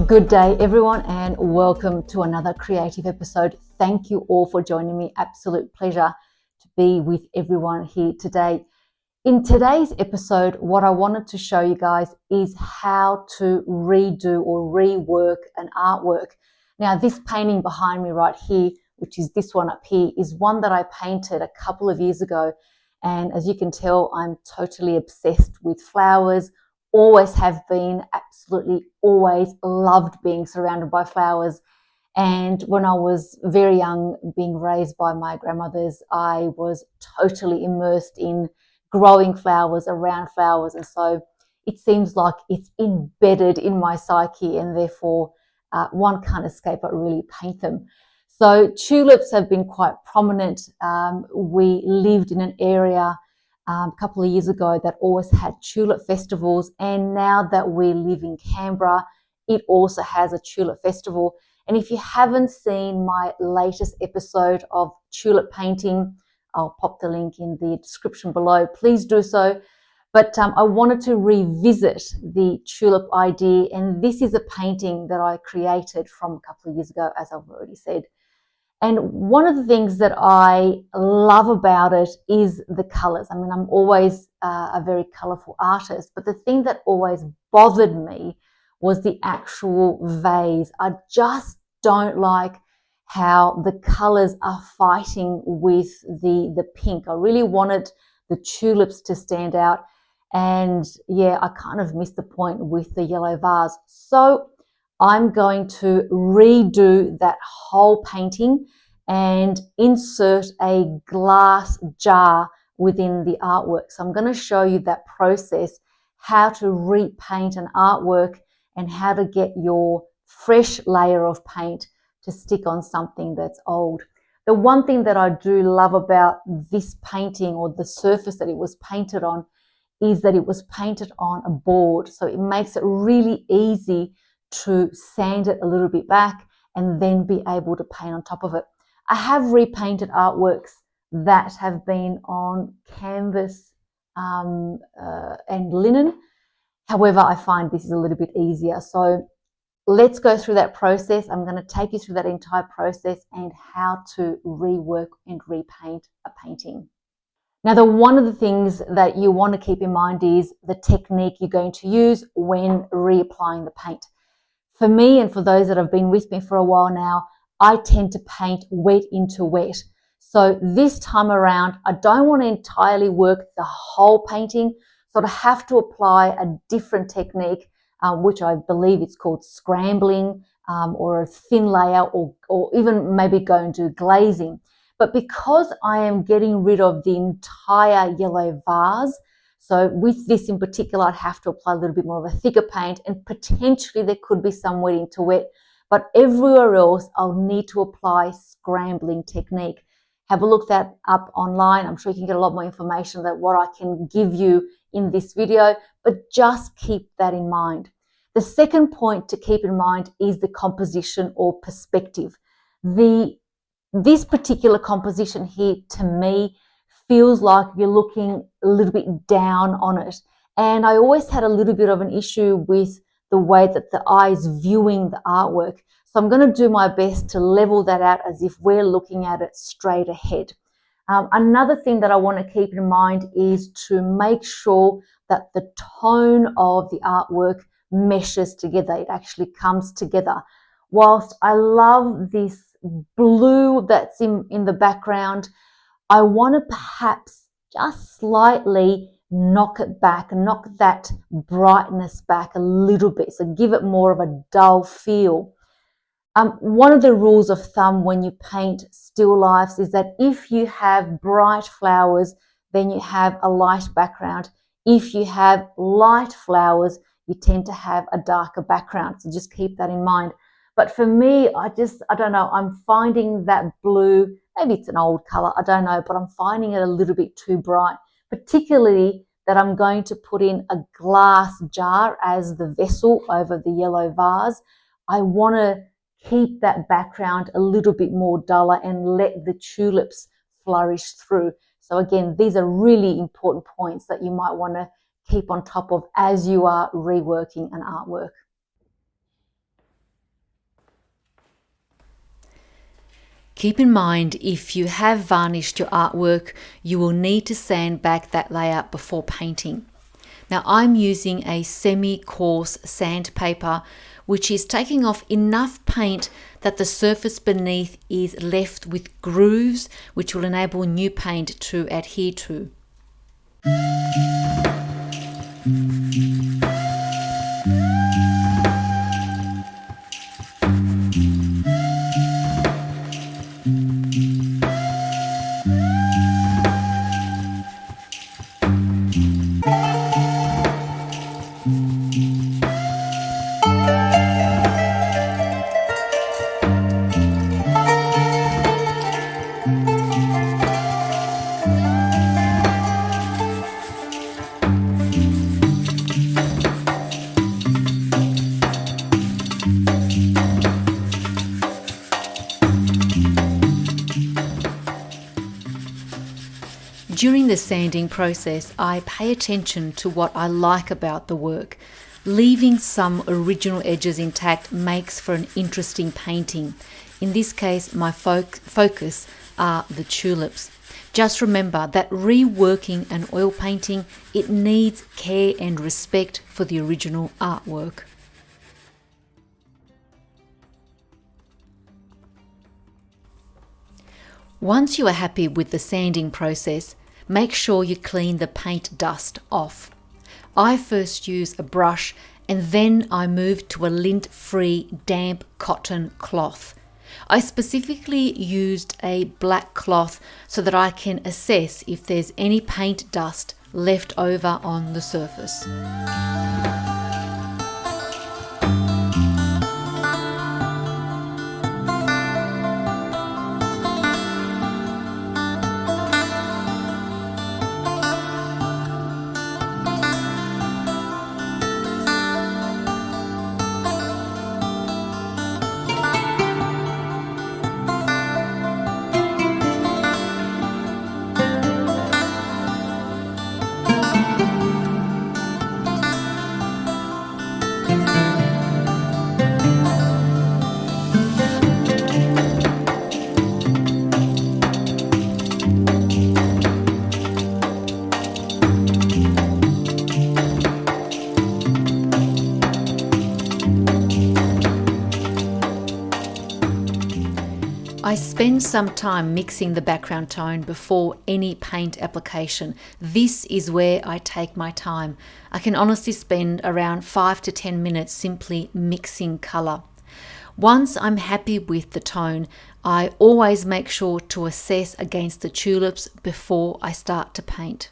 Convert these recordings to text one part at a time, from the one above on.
Good day, everyone, and welcome to another creative episode. Thank you all for joining me. Absolute pleasure to be with everyone here today. In today's episode, what I wanted to show you guys is how to redo or rework an artwork. Now, this painting behind me right here, which is this one up here, is one that I painted a couple of years ago. And as you can tell, I'm totally obsessed with flowers. Always have been, absolutely always loved being surrounded by flowers. And when I was very young, being raised by my grandmothers, I was totally immersed in growing flowers, around flowers. And so it seems like it's embedded in my psyche, and therefore one can't escape but really paint them. So tulips have been quite prominent. We lived in an area a couple of years ago that always had tulip festivals, and now that we live in Canberra, it also has a tulip festival. And if you haven't seen my latest episode of tulip painting, I'll pop the link in the description below. Please do so. But I wanted to revisit the tulip idea, and this is a painting that I created from a couple of years ago, as I've already said. And one of the things that I love about it is the colors. I mean, I'm always a very colorful artist, but the thing that always bothered me was the actual vase. I just don't like how the colors are fighting with the pink. I really wanted the tulips to stand out. And yeah, I kind of missed the point with the yellow vase. So I'm going to redo that whole painting and insert a glass jar within the artwork. So I'm going to show you that process, how to repaint an artwork and how to get your fresh layer of paint to stick on something that's old. The one thing that I do love about this painting, or the surface that it was painted on, is that it was painted on a board. So it makes it really easy to sand it a little bit back and then be able to paint on top of it. I have repainted artworks that have been on canvas and linen. However, I find this is a little bit easier. So let's go through that process. I'm going to take you through that entire process and how to rework and repaint a painting. Now, one of the things that you want to keep in mind is the technique you're going to use when reapplying the paint. For me, and for those that have been with me for a while now, I tend to paint wet into wet. So this time around, I don't want to entirely work the whole painting. So I have to apply a different technique, which I believe it's called scrambling, or a thin layer, or even maybe go and do glazing. But because I am getting rid of the entire yellow vase, so with this in particular, I'd have to apply a little bit more of a thicker paint, and potentially there could be some wet into wet. But everywhere else, I'll need to apply scrambling technique. Have a look that up online. I'm sure you can get a lot more information than what I can give you in this video, but just keep that in mind. The second point to keep in mind is the composition or perspective. This particular composition here, to me, feels like you're looking a little bit down on it. And I always had a little bit of an issue with the way that the eye is viewing the artwork. So I'm going to do my best to level that out as if we're looking at it straight ahead. Another thing that I want to keep in mind is to make sure that the tone of the artwork meshes together. It actually comes together. Whilst I love this blue that's in the background, I want to perhaps just slightly knock it back, knock that brightness back a little bit. So give it more of a dull feel. One of the rules of thumb when you paint still lifes is that if you have bright flowers, then you have a light background. If you have light flowers, you tend to have a darker background. So just keep that in mind. But for me, I don't know, I'm finding that blue, maybe it's an old color, I don't know, but I'm finding it a little bit too bright, particularly that I'm going to put in a glass jar as the vessel over the yellow vase. I want to keep that background a little bit more duller and let the tulips flourish through. So again, these are really important points that you might want to keep on top of as you are reworking an artwork. Keep in mind, if you have varnished your artwork, you will need to sand back that layer before painting. Now I'm using a semi-coarse sandpaper, which is taking off enough paint that the surface beneath is left with grooves, which will enable new paint to adhere to. During the sanding process, I pay attention to what I like about the work. Leaving some original edges intact makes for an interesting painting. In this case, my focus are the tulips. Just remember that reworking an oil painting, it needs care and respect for the original artwork. Once you are happy with the sanding process, make sure you clean the paint dust off. I first use a brush and then I move to a lint-free damp cotton cloth. I specifically used a black cloth so that I can assess if there's any paint dust left over on the surface. I spend some time mixing the background tone before any paint application. This is where I take my time. I can honestly spend around 5 to 10 minutes simply mixing colour. Once I'm happy with the tone, I always make sure to assess against the tulips before I start to paint.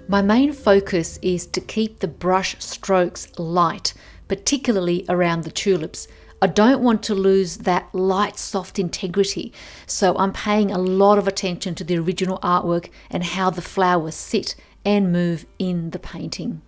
My main focus is to keep the brush strokes light, particularly around the tulips. I don't want to lose that light, soft integrity, so I'm paying a lot of attention to the original artwork and how the flowers sit and move in the painting.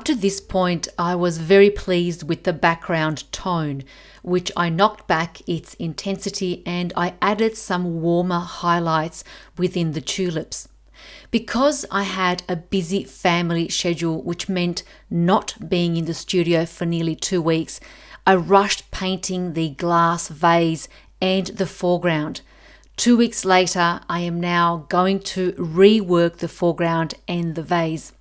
Up to this point, I was very pleased with the background tone, which I knocked back its intensity and I added some warmer highlights within the tulips. Because I had a busy family schedule, which meant not being in the studio for nearly 2 weeks, I rushed painting the glass vase and the foreground. 2 weeks later, I am now going to rework the foreground and the vase.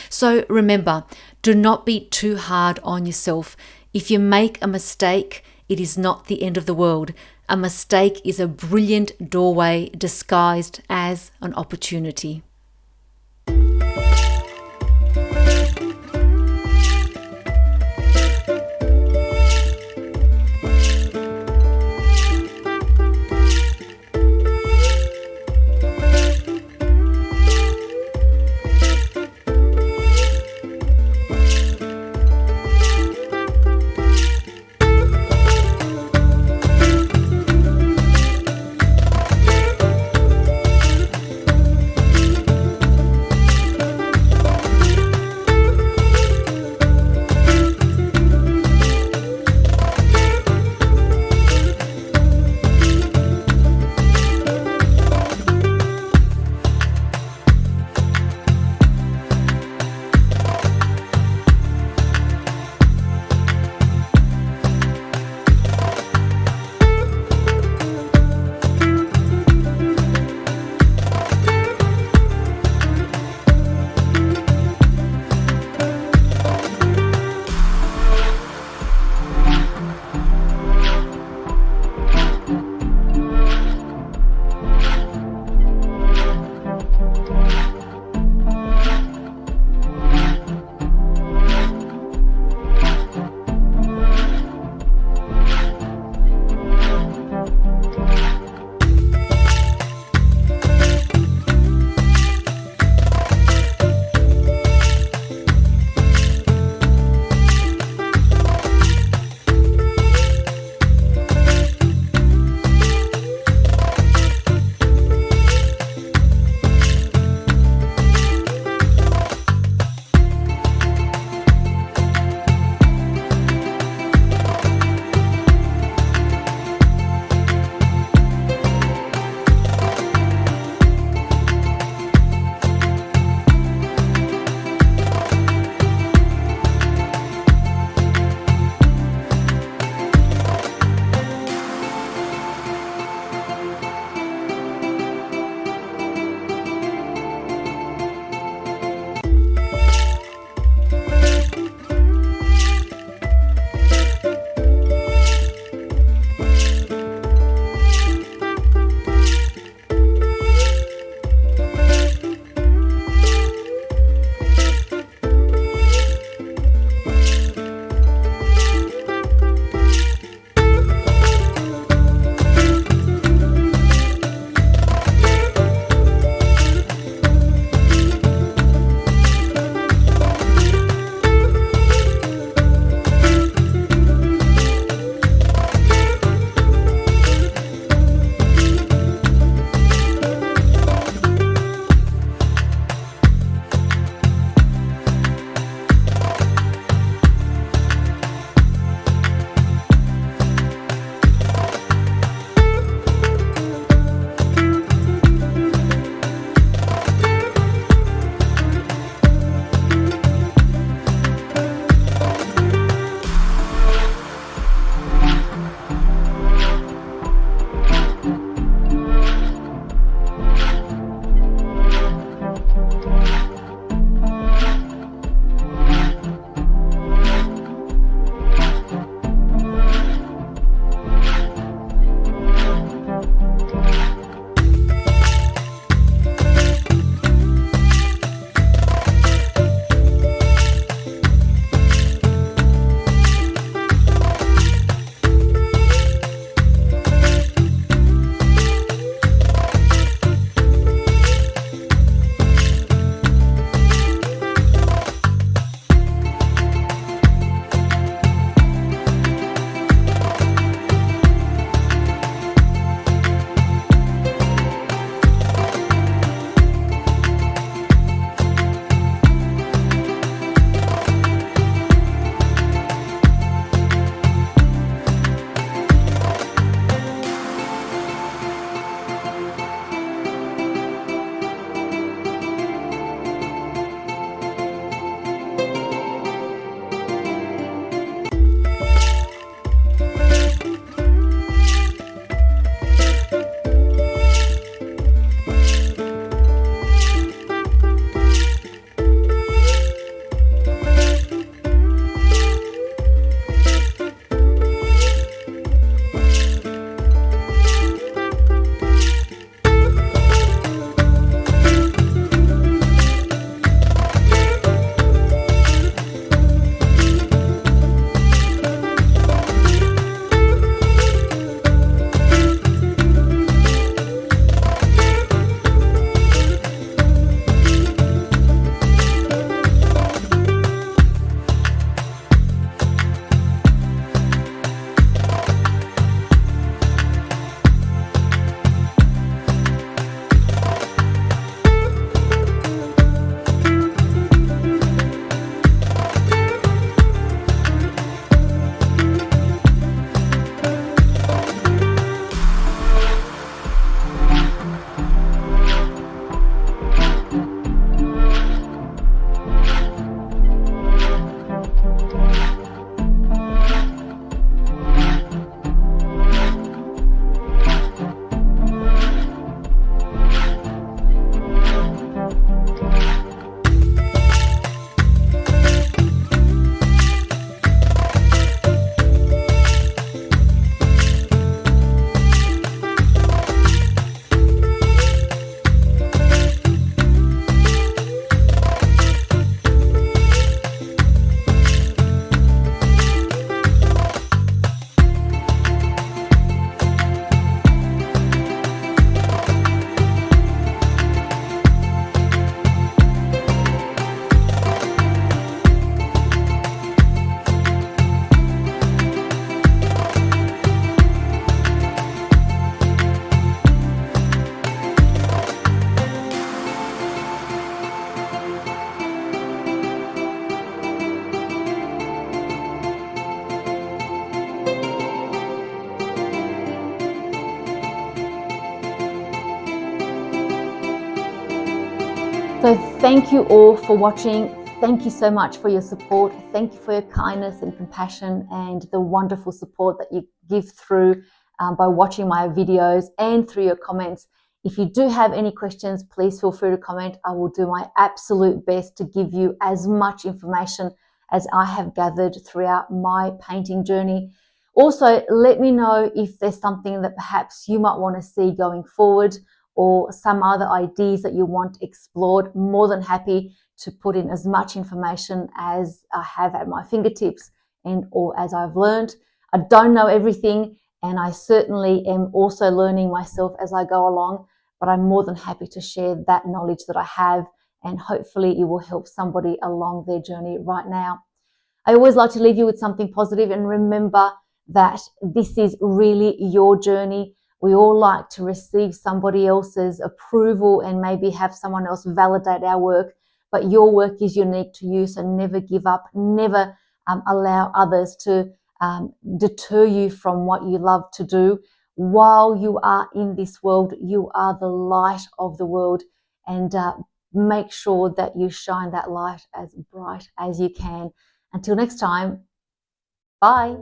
So remember, do not be too hard on yourself. If you make a mistake, it is not the end of the world. A mistake is a brilliant doorway disguised as an opportunity. So thank you all for watching. Thank you so much for your support. Thank you for your kindness and compassion and the wonderful support that you give through by watching my videos and through your comments. If you do have any questions, please feel free to comment. I will do my absolute best to give you as much information as I have gathered throughout my painting journey. Also, let me know if there's something that perhaps you might want to see going forward, or some other ideas that you want explored. More than happy to put in as much information as I have at my fingertips or as I've learned. I don't know everything, and I certainly am also learning myself as I go along, but I'm more than happy to share that knowledge that I have, and hopefully it will help somebody along their journey right now. I always like to leave you with something positive, and remember that this is really your journey. We all like to receive somebody else's approval and maybe have someone else validate our work, but your work is unique to you, so never give up, never allow others to deter you from what you love to do. While you are in this world, you are the light of the world, and make sure that you shine that light as bright as you can. Until next time, bye.